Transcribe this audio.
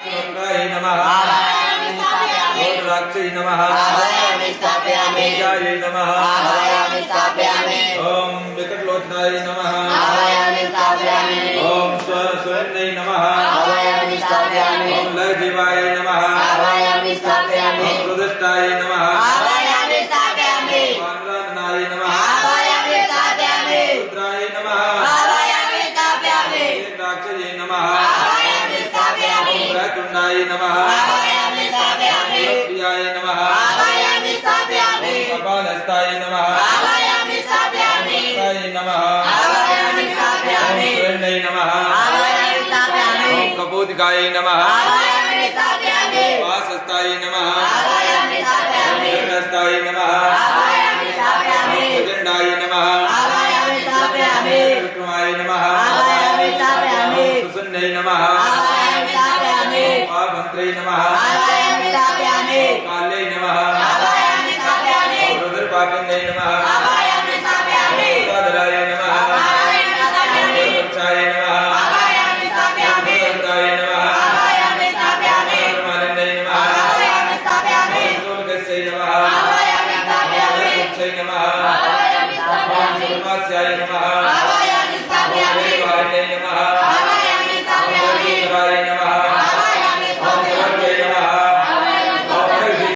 रुद्राय नमः आवाहयामि स्थापयामि रुद्राक्षै नमः आवाहयामि स्थापयामि बीजाय नमः आवाहयामि स्थापयामि ओम विकटलोचनाय नमः आवाहयामि स्थापयामि ओम स्वस्वर्णै नमः आवाहयामि स्थापयामि ओम लयजीवाय नमः आवाहयामि स्थापयामि ओम रुद्रष्टाय नमः आवाहयामि स्थापयामि वानरानाय नमः आवाहयामि स्थापयामि रुद्राय नमः आवाहयामि स्थापयामि रुद्राक्षये नमः आवाहयामि स्थापयामि ओम वक्रतुंडाय नमः आवाहयामि स्थापयामि प्रियाय नमः आवाहयामि स्थापयामि कपालस्थाय नमः आवाहयामि स्थापयामि ताय नमः आवाहयामि स्थापयामि ओम स्वर्णै नमः आवाहयामि स्थापयामि ओम कपूतिकाय नमः आवाहयामि स्थापयामि वासस्थाय नमः आवाहयामि स्थापयामि गणस्थाय नमः आवाहयामि स्थापयामि प्रचंडाय नमः आवाहयामि स्थापयामि विक्रमाय नमः आवाहयामि स्थापयामि सुसन्नै नमः आवाहयामि स्थापयामि पावन्त्रै नमः आवाहयामि स्थापयामि काल्यै नमः आवाहयामि स्थापयामि रुद्रपापिन्यै नमः